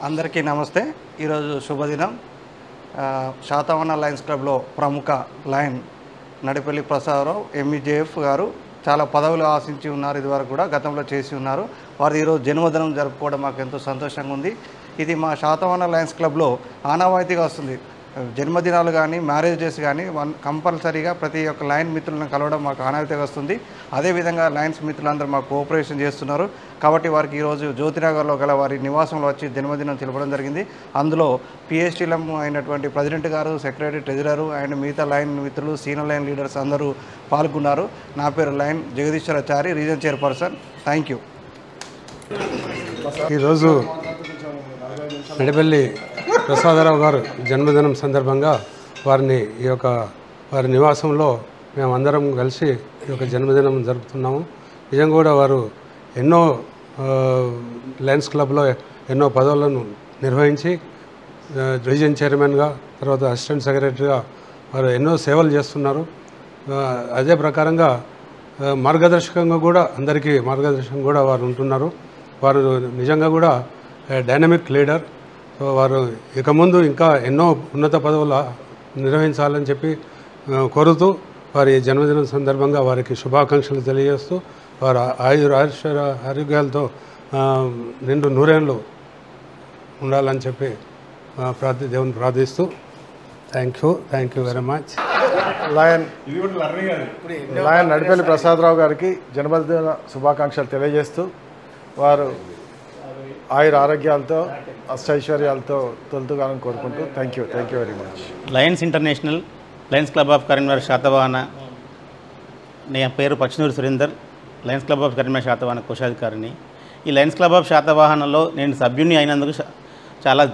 అందరికీ నమస్తే. ఈరోజు శుభదినం. శాతవాహన లయన్స్ క్లబ్లో ప్రముఖ లయన్ నడిపల్లి ప్రసాదరావు ఎంఈజేఎఫ్ గారు చాలా పదవులు ఆశించి ఉన్నారు. ఇదివరకు కూడా గతంలో చేసి ఉన్నారు. వారు ఈరోజు జన్మదినం జరుపుకోవడం మాకు ఎంతో సంతోషంగా ఉంది. ఇది మా శాతవాహన లయన్స్ క్లబ్లో ఆనవాయితీగా వస్తుంది. జన్మదినాలు కానీ మ్యారేజెస్ కానీ కంపల్సరీగా ప్రతి ఒక్క లయన్ మిత్రులను కలవడం మాకు ఆనవాయితీగా వస్తుంది. అదేవిధంగా లయన్స్ మిత్రులందరూ మాకు కోఆపరేషన్ చేస్తున్నారు. కాబట్టి వారికి ఈరోజు జ్యోతినగర్లో గల వారి నివాసంలో వచ్చి జన్మదినం తెలపడం జరిగింది. అందులో పిహెచ్డీలం అయినటువంటి ప్రెసిడెంట్ గారు, సెక్రటరీ, ట్రెజరరు అండ్ మిగతా లయన్ మిత్రులు, సీనియర్ లయన్ లీడర్స్ అందరూ పాల్గొన్నారు. నా పేరు lion Jagadeeswarachari, region chairperson. Thank you. ఈరోజు నడిపల్లి ప్రసాదరావు గారు జన్మదినం సందర్భంగా వారి నివాసంలో మేమందరం కలిసి ఈ యొక్క జన్మదినం జరుపుతున్నాము. నిజంగా కూడా వారు ఎన్నో లయన్స్ క్లబ్లో ఎన్నో పదవులను నిర్వహించి రీజన్ చైర్మన్గా, తర్వాత అసిస్టెంట్ సెక్రటరీగా వారు ఎన్నో సేవలు చేస్తున్నారు. అదే ప్రకారంగా మార్గదర్శకంగా కూడా అందరికీ మార్గదర్శకంగా కూడా వారు ఉంటున్నారు. వారు నిజంగా కూడా డైనమిక్ లీడర్. సో వారు ఇక ముందు ఇంకా ఎన్నో ఉన్నత పదవులు నిర్వహించాలని చెప్పి కోరుతూ వారి జన్మదినం సందర్భంగా వారికి శుభాకాంక్షలు తెలియజేస్తూ వారు ఆరోగ్యాలతో నిండు నూరేళ్ళు ఉండాలని చెప్పి దేవుని ప్రార్థిస్తూ thank you very much. Lion Nadipalli Prasadarao గారికి జన్మదిన శుభాకాంక్షలు తెలియజేస్తూ వారు ఆరోగ్యాలతో అష్టైశ్వర్యాలతో తొలుతుగాలని కోరుకుంటూ thank you very much. Lions international lions club of Karimnagar Satavahana, నా పేరు Pachinuru Surender, lions club of Karimnagar Satavahana కోశాధికారిని. ఈ లయన్స్ క్లబ్ ఆఫ్ శాతవాహనలో నేను సభ్యుని అయినందుకు చాలా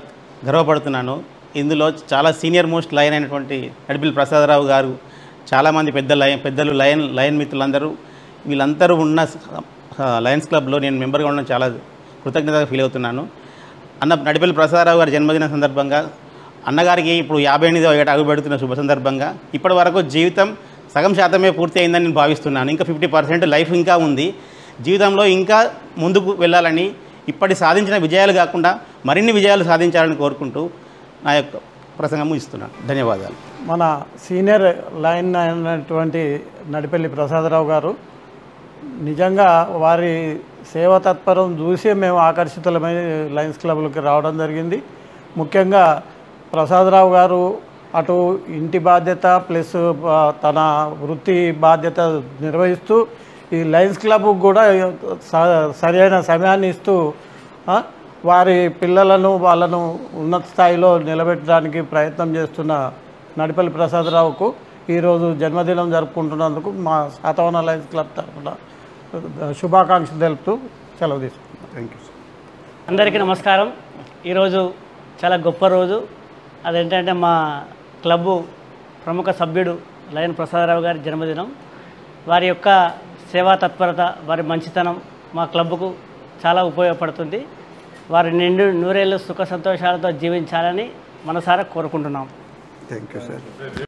గర్వపడుతున్నాను. ఇందులో చాలా సీనియర్ మోస్ట్ లయన్ అయినటువంటి నడిపల్లి ప్రసాదరావు గారు, చాలామంది పెద్దలు లయన్ మిత్రులందరూ, వీళ్ళందరూ ఉన్న లయన్స్ క్లబ్లో నేను మెంబర్గా ఉండడం చాలా కృతజ్ఞతగా ఫీల్ అవుతున్నాను. నడిపల్లి ప్రసాదరావు గారి జన్మదిన సందర్భంగా అన్నగారికి ఇప్పుడు 58వ ఏట అడుగుపెడుతున్న శుభ సందర్భంగా ఇప్పటి వరకు జీవితం సగం శాతమే పూర్తి అయిందని నేను భావిస్తున్నాను. ఇంకా 50% లైఫ్ ఇంకా ఉంది. జీవితంలో ఇంకా ముందుకు వెళ్ళాలని, ఇప్పటి సాధించిన విజయాలు కాకుండా మరిన్ని విజయాలు సాధించాలని కోరుకుంటూ నా యొక్క ప్రసంగం ముగిస్తున్నాను. ధన్యవాదాలు. మన సీనియర్ లయన్ అయినటువంటి నడిపల్లి ప్రసాదరావు గారు నిజంగా వారి సేవా తత్పరం చూసి మేము ఆకర్షితులమై లయన్స్ క్లబ్లకి రావడం జరిగింది. ముఖ్యంగా ప్రసాదరావు గారు అటు ఇంటి బాధ్యత ప్లస్ తన వృత్తి బాధ్యత నిర్వహిస్తూ ఈ లయన్స్ క్లబ్కు కూడా సరైన సమయాన్ని ఇస్తూ వారి పిల్లలను వాళ్ళను ఉన్నత స్థాయిలో నిలబెట్టడానికి ప్రయత్నం చేస్తున్న నడిపల్లి ప్రసాదరావుకు ఈరోజు జన్మదినం జరుపుకుంటున్నందుకు మా శాతవాహన లయన్స్ క్లబ్ తరఫున శుభాకాంక్షలు తెలుపుతూ సెలవు తీసుకుంటాం. Thank you. అందరికీ నమస్కారం. ఈరోజు చాలా గొప్ప రోజు. అదేంటంటే మా క్లబ్బు ప్రముఖ సభ్యుడు లయన్ ప్రసాదరావు గారి జన్మదినం. వారి యొక్క సేవా తత్పరత, వారి మంచితనం మా క్లబ్కు చాలా ఉపయోగపడుతుంది. వారి నిండు నూరేళ్ళు సుఖ సంతోషాలతో జీవించాలని మనసారా కోరుకుంటున్నాం. Thank you sir.